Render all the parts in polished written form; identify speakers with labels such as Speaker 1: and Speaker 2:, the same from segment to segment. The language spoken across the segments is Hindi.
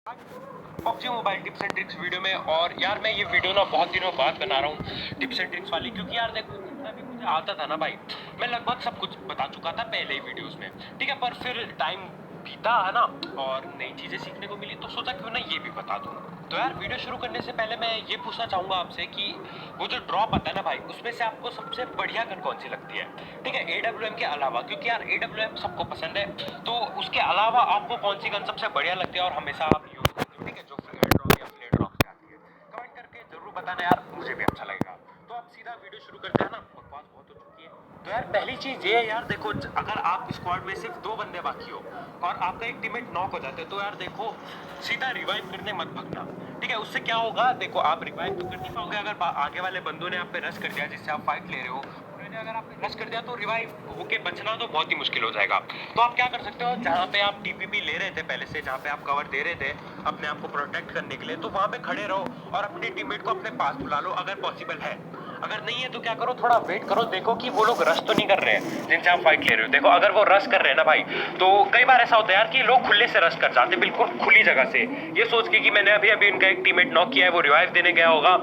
Speaker 1: PUBG mobile tips and tricks video में। और यार मैं ये वीडियो ना बहुत दिनों बाद बना रहा हूँ टिप्स एंड ट्रिक्स वाली, क्योंकि यार देखो जितना भी मुझे आता था ना भाई, मैं लगभग सब कुछ बता चुका था पहले ही वीडियोस में, ठीक है। पर फिर टाइम बीता है ना और नई चीज़ें सीखने को मिली, तो सोचा क्यों ना ये भी बता दूँ। तो यार वीडियो शुरू करने से पहले मैं ये पूछना चाहूँगा आपसे कि वो जो ड्रॉप आता है ना भाई, उसमें से आपको सबसे बढ़िया गन कौन सी लगती है, ठीक है, AWM के अलावा, क्योंकि यार AWM सबको पसंद है। तो उसके अलावा आपको कौन सी गन सबसे बढ़िया लगती है और हमेशा आप यूज़ करते हो, ठीक है, जो फ्लेयर ड्रॉप या फ्लेयर ड्रॉप से आती है। कमेंट करके जरूर बताना यार, मुझे भी अच्छा लगेगा। तो आप सीधा वीडियो शुरू करते हैं ना, बकवास बहुत हो चुकी है। तो यार पहली चीज ये है यार, देखो अगर आप स्क्वाड में सिर्फ 2 बंदे बाकी हो और आपका एक टीममेट नॉक हो जाते हैं, तो यार देखो सीधा रिवाइव करने मत भागना, ठीक है। उससे क्या होगा, देखो आप रिवाइव तो कर नहीं पाओगे अगर आगे वाले बंदों ने आप पे रश कर दिया जिससे आप फाइट ले रहे हो, उन्होंने अगर आप पे रश कर दिया तो रिवाइव होके बचना तो बहुत ही मुश्किल हो जाएगा। तो आप क्या कर सकते हो, जहाँ पे आप टीपीपी ले रहे थे पहले से, जहाँ पे आप कवर दे रहे थे अपने आप को प्रोटेक्ट करने के लिए, तो वहाँ पे खड़े रहो और अपने टीममेट को अपने पास बुला लो अगर पॉसिबल है। अगर नहीं है तो क्या करो, थोड़ा वेट करो, देखो कि वो लोग रश तो नहीं कर रहे हैं जिनसे आप फाइट ले रहे हो। देखो अगर वो रश कर रहे हैं ना भाई, तो कई बार ऐसा होता है यार कि लोग खुले से रश कर जाते हैं, बिल्कुल खुली जगह से, ये सोच के कि मैंने अभी अभी उनका एक टीममेट नॉक किया है, वो रिवाइव देने गया होगा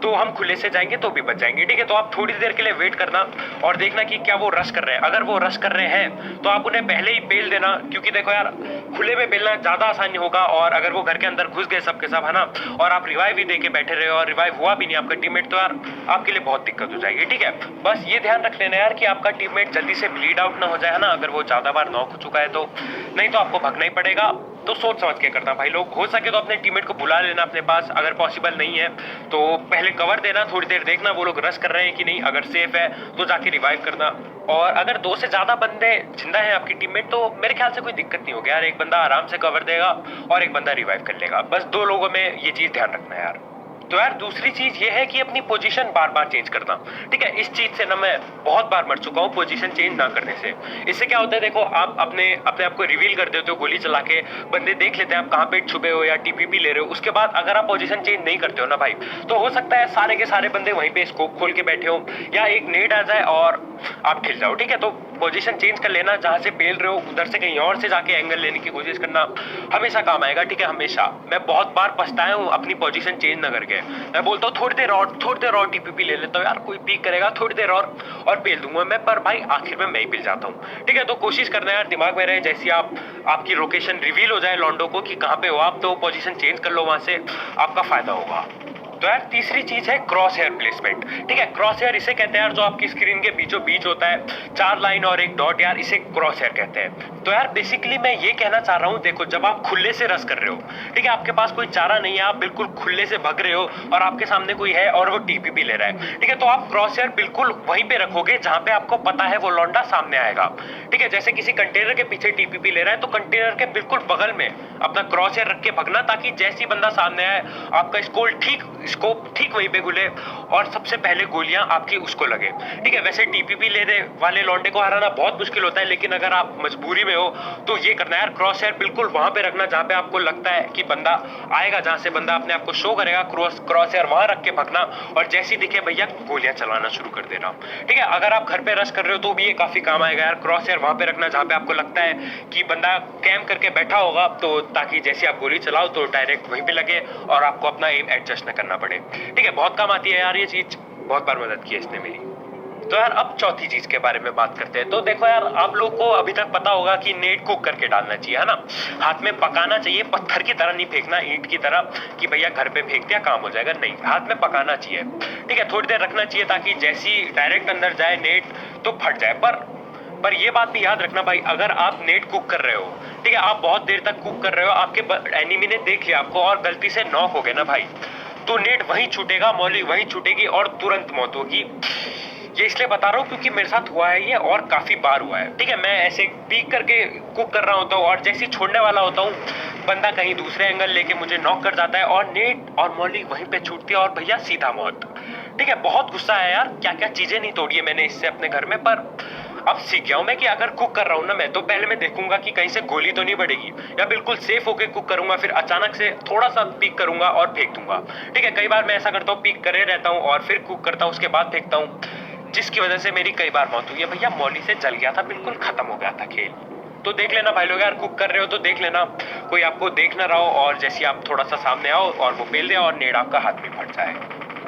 Speaker 1: तो हम खुले से जाएंगे तो भी बच जाएंगे, ठीक है। तो आप थोड़ी देर के लिए वेट करना और देखना कि क्या वो रश कर रहे हैं। अगर वो रश कर रहे हैं तो आप उन्हें पहले ही पेल देना, क्योंकि देखो यार खुले में पेलना ज्यादा आसानी होगा। और अगर वो घर के अंदर घुस गए सबके सब है ना, और आप रिवाइव ही दे के बैठे रहे और रिवाइव हुआ भी नहीं आपका टीममेट, तो यार आपके लिए बहुत दिक्कत हो जाएगी, ठीक है। बस ये ध्यान रख लेना यार कि आपका टीममेट जल्दी से ब्लीड आउट ना हो जाए, है ना, अगर वो ज्यादा बार नॉक हो चुका है तो, नहीं तो आपको भागना ही पड़ेगा। तो सोच समझ के करना भाई लोग, हो सके तो अपने टीममेट को बुला लेना अपने पास, अगर पॉसिबल नहीं है तो पहले कवर देना, थोड़ी देर देखना वो लोग रश कर रहे हैं कि नहीं, अगर सेफ है तो जाके रिवाइव करना। और अगर 2 से ज्यादा बंदे जिंदा हैं आपकी टीम में, तो मेरे ख्याल से कोई दिक्कत नहीं होगी यार, एक बंदा आराम से कवर देगा और एक बंदा रिवाइव कर लेगा, बस 2 लोगों में ये चीज ध्यान रखना है यार। तो यार दूसरी चीज ये है कि अपनी पोजीशन बार बार चेंज करना, ठीक है। इस चीज से ना मैं बहुत बार मर चुका हूँ पोजीशन चेंज ना करने से। इससे क्या होता है, देखो आप अपने अपने आप को रिवील कर देते हो गोली चला के, बंदे देख लेते हैं आप कहाँ पे छुपे हो या टीपीपी ले रहे हो। उसके बाद अगर आप पोजीशन चेंज नहीं करते हो ना भाई, तो हो सकता है सारे के सारे बंदे वहीं पे स्कोप खोल के बैठे हो या एक नेट आ जाए और आप खिल जाओ, ठीक है। तो पोजीशन चेंज कर लेना, जहां से पेल रहे हो उधर से कहीं और से जाके एंगल लेने की कोशिश करना, हमेशा काम आएगा, ठीक है, हमेशा। मैं बहुत बार पछताया हूँ अपनी पोजीशन चेंज ना करके। मैं बोलता हूँ थोड़ी देर और टीपीपी ले लेता हूँ यार, कोई पीक करेगा थोड़ी देर और पेल दूंगा मैं, पर भाई आखिर में मैं ही पिल जाता हूँ, ठीक है। तो कोशिश करना यार दिमाग में रहे, जैसी आपकी लोकेशन रिवील हो जाए लॉन्डो को कि कहाँ पे हो आप, तो पोजीशन चेंज कर लो, वहां से आपका फायदा होगा। तो यार तीसरी चीज है क्रॉस हेयर प्लेसमेंट, ठीक है। क्रॉस हेयर इसे कहते हैं यार जो आपकी स्क्रीन के बीचों बीच होता है, 4 लाइन और एक डॉट, यार इसे क्रॉस हेयर कहते हैं। तो यार बेसिकली मैं ये कहना चाह रहा हूँ, देखो जब आप खुले से रस कर रहे हो, ठीक है, आपके पास कोई चारा नहीं है, आप बिल्कुल खुले से भग रहे हो और आपके सामने कोई है और वो टीपीपी ले रहा है, ठीक है, तो आप क्रॉस हेयर बिल्कुल वहीं पे रखोगे जहां पे आपको पता है वो लौंडा सामने आएगा, ठीक है। जैसे किसी कंटेनर के पीछे टीपीपी ले रहा है, तो कंटेनर के बिल्कुल बगल में अपना क्रॉस हेयर रख के भगना, ताकि जैसी बंदा सामने आए आपका स्कोप ठीक वहीं पे खुले और सबसे पहले गोलियां आपकी उसको लगे, ठीक है। वैसे टीपीपी लेने वाले लौंडे को हराना बहुत मुश्किल होता है, लेकिन अगर आप मजबूरी में हो तो ये करना है यार, क्रॉस हेयर बिल्कुल वहां पे रखना जहां पे आपको लगता है कि बंदा आएगा, जहां से बंदा अपने आप को शो करेगा, क्रॉस हेयर वहां रख के भगना और जैसी दिखे भैया गोलियां चलाना शुरू कर देना, ठीक है। अगर आप घर पे रश कर रहे हो तो भी ये काफी काम आएगा यार, क्रॉस हेयर वहां पे रखना जहां पे आपको लगता है कि बंदा कैम करके बैठा होगा, तो ताकि जैसे आप गोली चलाओ तो डायरेक्ट वहीं पे लगे और आपको अपना एम एडजस्ट न करना पड़े, ठीक है। बहुत काम आती है यार ये चीज, बहुत बार मदद की है इसने मेरी। तो यार अब चौथी चीज के बारे में बात करते हैं। तो देखो यार आप लोग को अभी तक पता होगा कि नेट कुक करके डालना चाहिए, है ना, हाथ में पकाना चाहिए, पत्थर की तरह नहीं फेंकना, ईंट की तरह कि भैया घर पे फेंक दिया काम हो जाएगा, नहीं, हाथ में पकाना चाहिए, ठीक है। थोड़ी देर रखना चाहिए ताकि जैसी डायरेक्ट अंदर जाए नेट तो फट जाए। पर ये बात भी याद रखना भाई, अगर आप नेट कुक कर रहे हो, ठीक है, आप बहुत देर तक कुक कर रहे हो, आपके एनिमी ने देख लिया आपको और गलती से नॉक हो गए ना भाई, तो नेट वहीं छूटेगा, मौली वहीं छूटेगी और तुरंत मौत होगी। ये इसलिए बता रहा हूँ क्योंकि मेरे साथ हुआ है ये और काफी बार हुआ है, ठीक है। मैं ऐसे पीक करके कुक कर रहा होता हूँ और जैसे छोड़ने वाला होता हूँ, बंदा कहीं दूसरे एंगल लेके मुझे नॉक कर जाता है और नेट और मौली वहीं पे छूटती है और भैया सीधा मौत, ठीक है। बहुत गुस्सा है यार, क्या क्या चीजें नहीं तोड़ी है मैंने इससे अपने घर में, पर अब सीख गया हूं मैं कि अगर कुक कर रहा हूं ना मैं, तो पहले मैं देखूंगा कि कहीं से गोली तो नहीं बढ़ेगी, या बिल्कुल सेफ होके कुक करूंगा, फिर अचानक से थोड़ा सा पीक करूंगा और फेंक दूंगा, ठीक है। कई बार मैं ऐसा करता हूँ, पीक करे रहता हूँ और फिर कुक करता हूँ, उसके बाद फेंकता हूँ, जिसकी वजह से मेरी कई बार मौत हुई है भैया, मौली से जल गया था, बिल्कुल खत्म हो गया था खेल। तो देख लेना भाई लोग यार, कुक कर रहे हो तो देख लेना कोई आपको देख ना रहा हो, और जैसे आप थोड़ा सा सामने आओ और वो पेल दे और नेड आपका हाथ में फट जाए।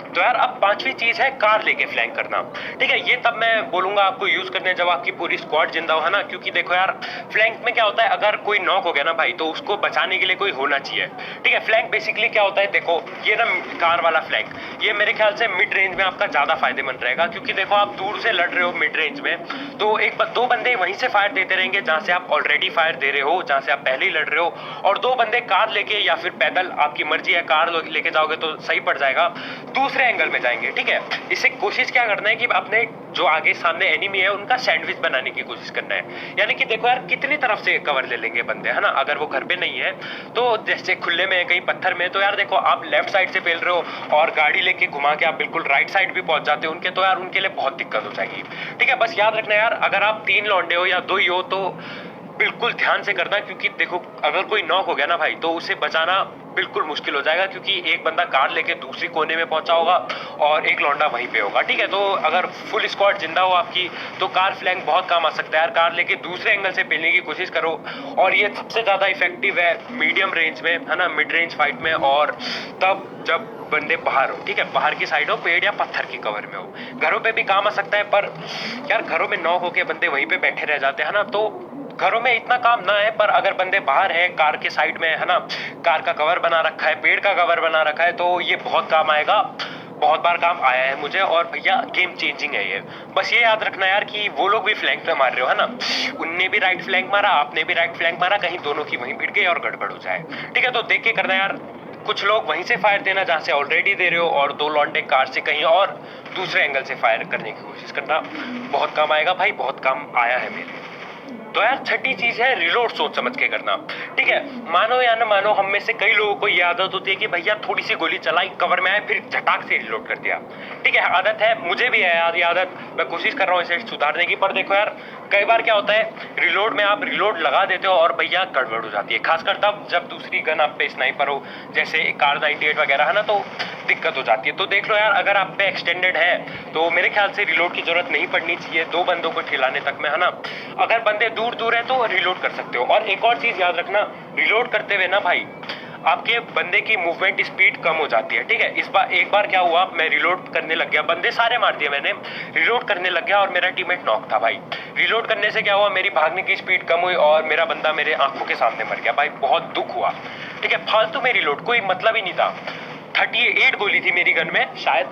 Speaker 1: तो यार अब पांचवी चीज है कार लेके फ्लैंक करना। ठीक है, ये तब मैं बोलूंगा आपको यूज करने जब आपकी पूरी स्क्वाड जिंदा हो, है ना, क्योंकि देखो यार फ्लैंक में क्या होता है, अगर कोई नॉक हो गया ना भाई, तो उसको बचाने के लिए कोई होना चाहिए। ठीक है, फ्लैंक बेसिकली क्या होता है, देखो ये ना कार वाला फ्लैंक, ये मेरे ख्याल से मिड रेंज में आपका ज्यादा फायदेमंद रहेगा, क्योंकि देखो आप दूर से लड़ रहे हो मिड रेंज में, तो एक दो बंदे वहीं से फायर देते रहेंगे जहां से आप ऑलरेडी फायर दे रहे हो, जहां से आप पहले ही लड़ रहे हो, और दो बंदे कार लेके या फिर पैदल, आपकी मर्जी है, कार लेके जाओगे तो सही पड़ जाएगा, दूसरे एंगल में जाएंगे। ठीक है, इससे कोशिश क्या करना है कि अपने जो आगे सामने एनिमी है उनका सैंडविच बनाने की कोशिश करना है। यानी कि देखो यार कितनी तरफ से कवर ले लेंगे बंदे, है ना, अगर वो घर पे नहीं है तो जैसे खुले में कहीं पत्थर में, तो यार देखो आप लेफ्ट साइड से पेल रहे हो और गाड़ी लेके घुमा के आप बिल्कुल राइट साइड भी पहुंच जाते हो उनके, तो यार उनके लिए बहुत दिक्कत हो जाएगी। ठीक है, बस याद रखना यार, अगर आप 3 लौंडे हो या 2 ही हो तो बिल्कुल ध्यान से करना, क्योंकि देखो अगर कोई नॉक हो गया ना भाई तो उसे बचाना बिल्कुल मुश्किल हो जाएगा, क्योंकि एक बंदा कार लेके दूसरी कोने में पहुंचा होगा और एक लौंडा वहीं पे होगा। ठीक है, तो अगर फुल स्क्वाड जिंदा हो आपकी तो कार फ्लैंक बहुत काम आ सकता है यार, कार लेके दूसरे एंगल से पेलने की कोशिश करो, और ये सबसे ज्यादा इफेक्टिव है मीडियम रेंज में, है ना, मिड रेंज फाइट में, और तब जब बंदे बाहर हो। ठीक है, बाहर की साइड हो, पेड़ या पत्थर की कवर में हो। घरों पे भी काम आ सकता है, पर यार घरों में नॉक होके बंदे वहीं पे बैठे रह जाते हैं ना, तो घरों में इतना काम ना है, पर अगर बंदे बाहर है कार के साइड में, है ना, कार का कवर बना रखा है, पेड़ का कवर बना रखा है, तो ये बहुत काम आएगा, बहुत बार काम आया है मुझे, और भैया गेम चेंजिंग है ये। बस ये याद रखना यार कि वो लोग भी फ्लैंक पे मार रहे हो, है ना, उनने भी राइट फ्लैंक मारा, आपने भी राइट फ्लैंक मारा, कहीं दोनों की वहीं भिड़ गई और गड़बड़ हो जाए। ठीक है, तो देख के करना यार, कुछ लोग वहीं से फायर देना जहां से ऑलरेडी दे रहे हो, और 2 लॉन्डे कार से कहीं और दूसरे एंगल से फायर करने की कोशिश करना, बहुत काम आएगा भाई, बहुत काम आया है मेरे। तो यार छठी चीज है रिलोड सोच समझ के करना। ठीक है, मानो या न मानो हम में से कई लोगों को ये आदत होती है कि भैया थोड़ी सी गोली चलाई, कवर में आए, फिर झटाक से रिलोड कर दिया। ठीक है, आदत है, मुझे भी है यार ये आदत, मैं कोशिश कर रहा हूँ इसे सुधारने की, पर देखो यार कई बार क्या होता है, रिलोड में आप रिलोड लगा देते हो और भैया गड़बड़ हो जाती है, खासकर तब जब दूसरी गन आप पे स्नाइपर हो, जैसे कार 98 वगैरह, है ना, तो दिक्कत हो जाती है। तो देख लो यार, अगर आप पे एक्सटेंडेड है तो मेरे ख्याल से रिलोड की जरूरत नहीं पड़नी चाहिए 2 बंदों को खिलाने तक में, है ना। अगर बंदे दूर दूर है तो रिलोड कर सकते हो। और एक और चीज याद रखना, रिलोड करते हुए ना भाई आपके बंदे की मूवमेंट स्पीड कम हो जाती है। ठीक है, इस बार एक बार क्या हुआ, मैं रिलोड करने लग गया, बंदे सारे मार दिए मैंने, रिलोड करने लग गया और मेरा टीममेट नॉक था भाई। रिलोड करने से क्या हुआ, मेरी भागने की स्पीड कम हुई और मेरा बंदा मेरे आंखों के सामने मर गया भाई, बहुत दुख हुआ। ठीक है, फालतू में रिलोड, कोई मतलब ही नहीं था, 38 गोली थी मेरी गन में शायद,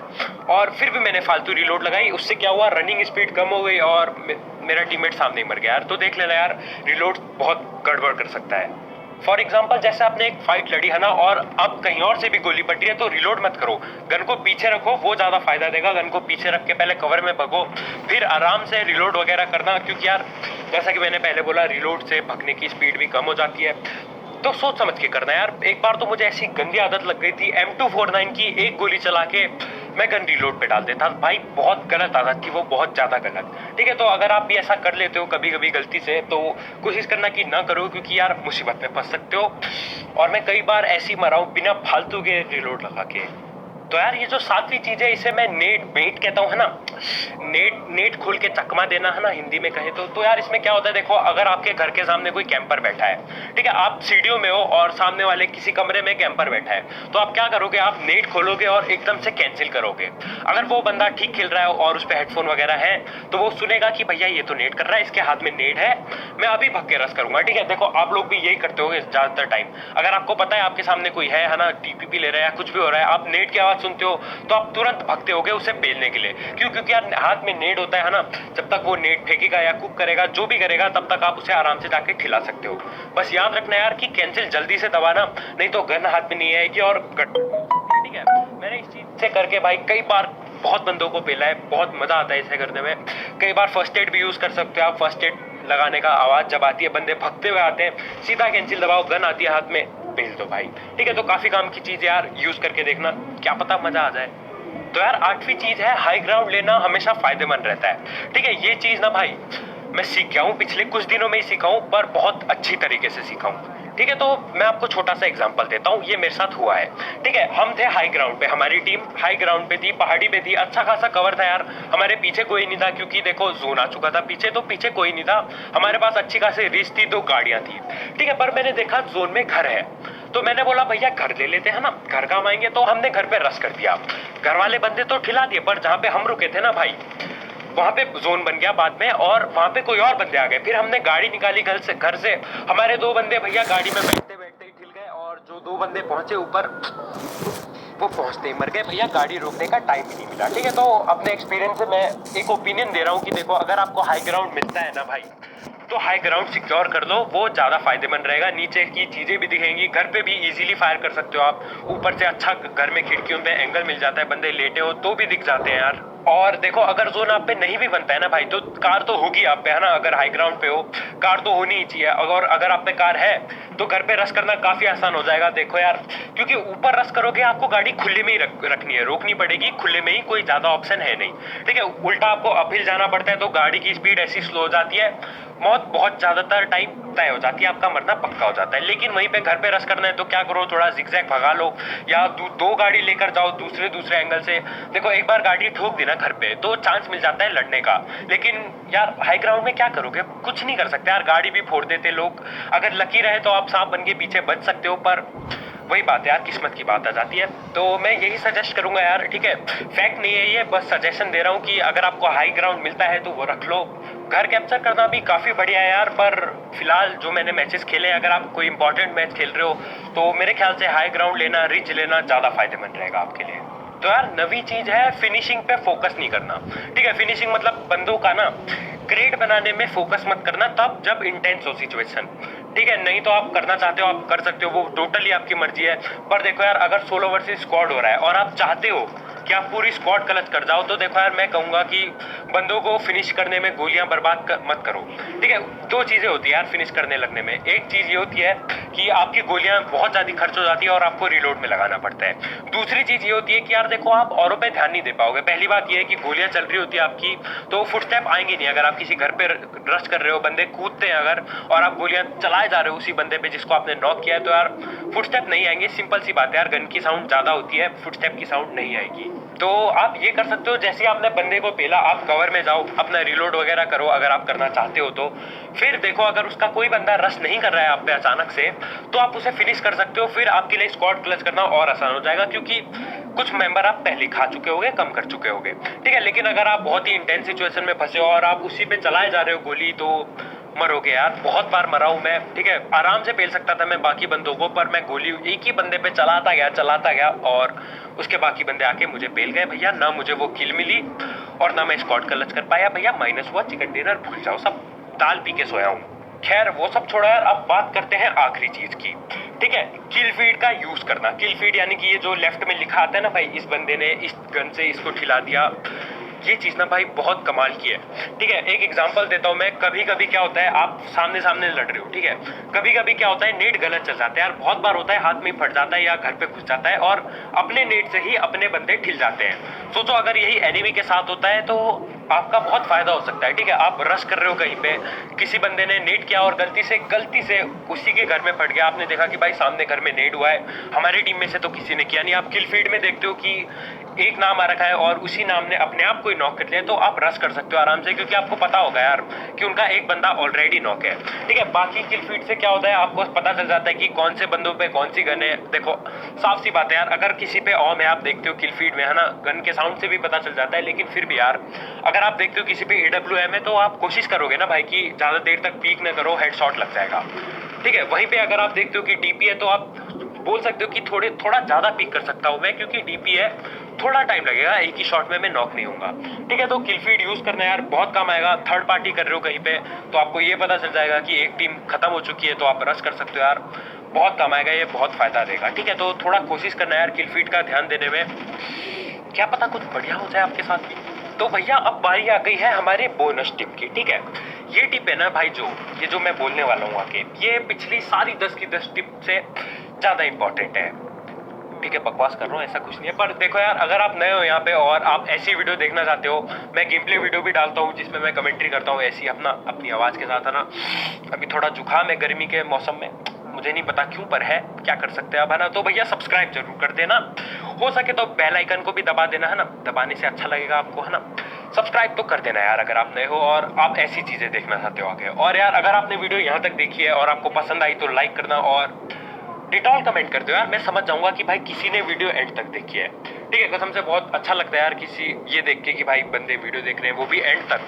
Speaker 1: और फिर भी मैंने फालतू रिलोड लगाई, उससे क्या हुआ, रनिंग स्पीड कम हो गई और मेरा टीममेट सामने ही मर गया यार। तो देख लेना यार, रिलोड बहुत गड़बड़ कर सकता है। फॉर एग्जाम्पल जैसे आपने एक फाइट लड़ी, है ना, और अब कहीं और से भी गोली पड़ रही है, तो रिलोड मत करो, गन को पीछे रखो, वो ज्यादा फायदा देगा। गन को पीछे रख के पहले कवर में भगो, फिर आराम से रिलोड वगैरह करना, क्योंकि यार जैसा कि मैंने पहले बोला, रिलोड से भगने की स्पीड भी कम हो जाती है। तो सोच समझ के करना यार। एक बार तो मुझे ऐसी गंदी आदत लग गई थी, M249 की एक गोली चला के मैं गन रिलोड पे डाल देता भाई, बहुत गलत आदत थी वो, बहुत ज्यादा गलत। ठीक है, तो अगर आप भी ऐसा कर लेते हो कभी कभी गलती से, तो कोशिश करना कि ना करो, क्योंकि यार मुसीबत में फंस सकते हो। और मैं कई बार ऐसी मरा हूं बिना फालतू के रिलोड लगा के। तो यार ये जो 7वीं चीज है, इसे मैं नेट बेट कहता हूँ, है ना, नेट खोल के चकमा देना, है ना, हिंदी में कहे तो यार इसमें क्या होता है, देखो अगर आपके घर के सामने कोई कैंपर बैठा है, ठीक है, आप सीढ़ियों में हो और सामने वाले किसी कमरे में कैंपर बैठा है, तो आप क्या करोगे, आप नेट खोलोगे और एकदम से कैंसिल करोगे। अगर वो बंदा ठीक खेल रहा है और उस पर हेडफोन वगैरह है, तो वो सुनेगा कि भैया ये तो नेट कर रहा है, इसके हाथ में नेट है, मैं अभी भग के रस करूंगा। ठीक है, देखो आप लोग भी यही करते हो ज्यादातर टाइम, अगर आपको पता है आपके सामने कोई है ना, टीपीपी ले रहा है या कुछ भी हो रहा है, आप नेट की आवाज सुनते हो तो आप तुरंत भगते होगे उसे पेलने के लिए। क्यों? क्योंकि यार हाथ में नेट होता है ना, जब तक वो नेट फेंकेगा या कुक करेगा, जो भी करेगा, तब तक आप उसे आराम से जाके खिला सकते हो। बस याद रखना यार कि कैंसिल जल्दी से दबाना, नहीं तो गन हाथ में नहीं आएगी और ठीक है। मैंने इस चीज से करके भाई कई बार बहुत बंदों को पेला है, बहुत मजा आता है इसे करने में। कई बार फर्स्ट एड भी यूज कर सकते हो आप, फर्स्ट एड लगाने का आवाज जब आती है, बंदे भगते हुए आते हैं, सीधा कैंसिल दबाओ, गन आती है हाथ में, भेज दो भाई। ठीक है, तो काफी काम की चीज यार, यूज करके देखना, क्या पता मजा आ जाए। तो यार 8वीं चीज है हाई ग्राउंड लेना, हमेशा फायदेमंद रहता है। ठीक है, ये चीज ना भाई मैं सीख गया हूँ, पिछले कुछ दिनों में ही सीखा हूँ, पर बहुत अच्छी तरीके से सीखा हूँ। ठीक है, तो मैं आपको छोटा सा एग्जांपल देता हूँ, ये मेरे साथ हुआ है। ठीक है, हम थे हाई ग्राउंड पे, हमारी टीम हाई ग्राउंड पे थी, पहाड़ी पे थी, अच्छा खासा कवर था यार, हमारे पीछे कोई नहीं था क्योंकि देखो जोन आ चुका था पीछे, तो पीछे कोई नहीं था, हमारे पास अच्छी खासी रीच थी, 2 गाड़ियां थी। ठीक है, पर मैंने देखा जोन में घर है, तो मैंने बोला भैया घर ले लेते हैं ना, घर काम आएंगे, तो हमने घर पे रश कर दिया। घर वाले बंदे तो ठिला दिए, पर जहाँ पे हम रुके थे ना भाई, वहां पे जोन बन गया बाद में, और वहां पे कोई और बंदे आ गए। फिर हमने गाड़ी निकाली घर से हमारे 2 बंदे भैया गाड़ी में बैठते बैठते ही ठिल गए, और जो 2 बंदे पहुंचे ऊपर, वो पहुंचते ही मर गए भैया, गाड़ी रोकने का टाइम ही नहीं मिला। ठीक है, तो अपने एक्सपीरियंस से मैं एक ओपिनियन दे रहा हूँ कि देखो, अगर आपको हाई ग्राउंड मिलता है ना भाई, तो हाई ग्राउंड सिक्योर कर लो, वो ज्यादा फायदेमंद रहेगा। नीचे की चीजें भी दिखेंगी, घर पे भी इजीली फायर कर सकते हो आप, ऊपर से अच्छा घर में खिड़कियों पे एंगल मिल जाता है, बंदे लेटे हो तो भी दिख जाते हैं यार। और देखो, अगर जोन आप पे नहीं भी बनता है ना भाई, तो कार तो होगी आप पे, है ना, अगर हाई ग्राउंड पे हो कार तो होनी ही चाहिए। अगर आप पे कार है तो घर पे रश करना काफी आसान हो जाएगा। देखो यार, क्योंकि ऊपर रश करोगे आपको गाड़ी खुले में ही रखनी है, रोकनी पड़ेगी खुले में ही, कोई ज्यादा ऑप्शन है नहीं। ठीक है, उल्टा आपको अपहिल जाना पड़ता है, तो गाड़ी की स्पीड ऐसी स्लो हो जाती है, मौत बहुत ज्यादातर टाइम तय हो जाती है, आपका मरना पक्का हो जाता है। लेकिन वहीं पे घर पे रश करना है तो क्या करो, थोड़ा जिगजैग भगा लो, या 2 गाड़ी लेकर जाओ दूसरे एंगल से। देखो, एक बार गाड़ी ठोक दी ना घर पे, तो चांस मिल जाता है लड़ने का। लेकिन यार हाई ग्राउंड में क्या करोगे, कुछ नहीं कर सकते यार, गाड़ी भी फोड़ देते लोग। अगर लकी रहे तो आप सांप बन के पीछे बच सकते हो, पर वही बात है यार, किस्मत की बात आ जाती है। तो मैं यही सजेस्ट करूंगा यार, ठीक है, फैक्ट नहीं है ये, बस सजेशन दे रहा हूँ कि अगर आपको हाई ग्राउंड मिलता है तो वो रख लो। घर कैप्चर करना भी काफी बढ़िया है यार, पर फिलहाल जो मैंने मैचेस खेले, अगर आप कोई इंपॉर्टेंट मैच खेल रहे हो तो मेरे ख्याल से हाई ग्राउंड लेना, रिच लेना ज्यादा फायदेमंद रहेगा आपके लिए। तो यार नवी चीज है, फिनिशिंग पे फोकस नहीं करना। ठीक है, फिनिशिंग मतलब बंदों का ना ग्रेड बनाने में फोकस मत करना तब जब इंटेंस हो सिचुएशन। ठीक है, नहीं तो आप करना चाहते हो आप कर सकते हो, वो टोटली आपकी मर्जी है। पर देखो यार, अगर 16 वर्सेस स्क्वाड हो रहा है और आप चाहते हो कि आप पूरी स्क्वाड क्लच कर जाओ, तो देखो यार, मैं कहूंगा कि बंदों को फिनिश करने में गोलियां बर्बाद मत करो। ठीक है, 2 चीजें होती है यार फिनिश करने लगने में। एक चीज ये होती है कि आपकी गोलियां बहुत ज्यादा खर्च हो जाती है और आपको रिलोड में लगाना पड़ता है। दूसरी चीज ये होती है कि यार देखो, आप औरों पे ध्यान नहीं दे पाओगे। पहली बात ये है कि गोलियां चल रही होती है आपकी, तो फुटस्टेप आएंगे नहीं। अगर आप किसी घर पे रश कर रहे हो, बंदे कूदते हैं अगर, और आप गोलियां चलाए जा रहे हो उसी बंदे पे जिसको आपने नॉक किया है, तो यार फुटस्टेप नहीं आएंगे। सिंपल सी बात है यार, गन की साउंड ज्यादा होती है, फुटस्टेप की साउंड नहीं आएगी। तो आप ये कर सकते हो, जैसे आपने बंदे को पेला, आप कवर में जाओ, अपना रिलोड वगैरह करो अगर आप करना चाहते हो तो। फिर देखो, अगर उसका कोई बंदा रश नहीं कर रहा है आप पे अचानक से, तो आप उसे फिनिश कर सकते हो। फिर आपके लिए स्क्वाड क्लच करना और आसान हो जाएगा, क्योंकि कुछ मेंबर आप पहले खा चुके होगे, कम कर चुके होगे। ठीक है, लेकिन अगर आप बहुत ही इंटेंस सिचुएशन में फंसे हो और आप उसी पे चलाए जा रहे हो गोली, तो मरोगे यार। बहुत बार मरा हूं मैं। ठीक है, आराम से पेल सकता था मैं बाकी बंदों को, पर मैं गोली एक ही बंदे पे चलाता गया और उसके बाकी बंदे आके मुझे पेल गए भैया। ना मुझे वो किल मिली और ना मैं स्क्वाड क्लच कर पाया भैया। माइनस हुआ, चिकन डिनर भूल जाओ, सब दाल पी के सोया हूँ। खैर वो सब छोड़ा यार, अब बात करते हैं आखिरी चीज की। ठीक है, किल फीड का यूज करना। किल फीड यानी कि ये जो लेफ्ट में लिखा आता है ना भाई, इस बंदे ने इस गन से इसको ठिला दिया, ये चीज ना भाई बहुत कमाल की है। ठीक है, एक एग्जांपल देता हूँ मैं। कभी कभी क्या होता है, आप सामने सामने लड़ रहे हो, ठीक है, कभी कभी क्या होता है, नेट गलत चल जाता है यार। बहुत बार होता है हाथ में फट जाता है या घर पे घुस जाता है और अपने नेट से ही अपने बंदे ठिल जाते हैं। सोचो अगर यही एनिमी के साथ होता है तो आपका बहुत फायदा हो सकता है। ठीक है, आप रश कर रहे हो कहीं पे, किसी बंदे ने नेट किया और गलती से उसी के घर में फट गया। आपने देखा कि भाई सामने घर में नेट हुआ है, हमारी टीम में से तो किसी ने किया नहीं। आप किल फीड में देखते हो कि एक नाम आ रखा है और उसी नाम ने अपने आप कोई नॉक कर लिया, तो आप रश कर सकते हो आराम से, क्योंकि आपको पता होगा यार कि उनका एक बंदा ऑलरेडी नॉक है। ठीक है, बाकी किल फीड से क्या होता है, आपको पता चल जाता है कि कौन से बंदों पे कौन सी गन है। देखो साफ सी बात है यार, अगर किसी पे ऑम है, आप देखते हो किल फीड में, है ना, गन के साउंड से भी पता चल जाता है। लेकिन फिर भी यार, अगर आप देखते हो किसी पे AWM है, तो आप कोशिश करोगे ना भाई कि ज्यादा देर तक पीक ना करो, हेडशॉट लग जाएगा। ठीक है, वहीं पे अगर आप देखते हो कि DP है, तो आप बोल सकते हो कि थोड़ा ज्यादा पीक कर सकता हूं मैं, क्योंकि DP है, थोड़ा टाइम लगेगा, एक ही शॉट में मैं नॉक नहीं होऊंगा। ठीक है, तो किल फीड यूज करना यार बहुत काम आएगा। थर्ड पार्टी कर रहे हो कहीं पे, तो आपको ये पता चल जाएगा कि एक टीम खत्म हो चुकी है, तो आप रश कर सकते हो यार, बहुत काम आएगा, ये बहुत फायदा देगा। ठीक है, तो थोड़ा कोशिश करना यार किल फीड का ध्यान देने में, क्या पता कुछ बढ़िया हो जाए आपके साथ भी। तो भैया अब बारी आ गई है हमारे बोनस टिप की। ठीक है, ये टिप है ना भाई, ये जो मैं बोलने वाला हूँ आगे, ये पिछली सारी 10 की 10 टिप से ज्यादा इंपॉर्टेंट है। ठीक है, बकवास कर रहा हूँ, ऐसा कुछ नहीं है। पर देखो यार, अगर आप नए हो यहाँ पे और आप ऐसी वीडियो देखना चाहते हो, मैं गेम प्ले वीडियो भी डालता हूँ जिसमें मैं कमेंट्री करता हूँ ऐसी अपनी आवाज के साथ, है ना। अभी थोड़ा जुकाम है गर्मी के मौसम में, मुझे नहीं पता क्यों, पर है, क्या कर सकते हैं अब, है ना। तो भैया सब्सक्राइब जरूर कर देना, हो सके तो बेल आइकन को भी दबा देना, है ना, दबाने से अच्छा लगेगा आपको, है ना। सब्सक्राइब तो कर देना यार अगर आप नए हो और आप ऐसी चीजें देखना चाहते हो आगे। और यार अगर आपने वीडियो यहाँ तक देखी है और आपको पसंद आई तो लाइक करना और डिटॉल कमेंट कर दो यार, मैं समझ जाऊंगा कि भाई किसी ने वीडियो एंड तक देखी है। ठीक है, कसम से बहुत अच्छा लगता है यार किसी ये देख के कि भाई बंदे वीडियो देख रहे हैं, वो भी एंड तक।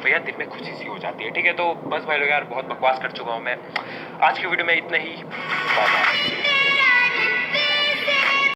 Speaker 1: भैया दिल में खुशी सी हो जाती है। ठीक है, तो बस भाई लोग यार बहुत बकवास कर चुका हूँ मैं, आज की वीडियो में इतना ही।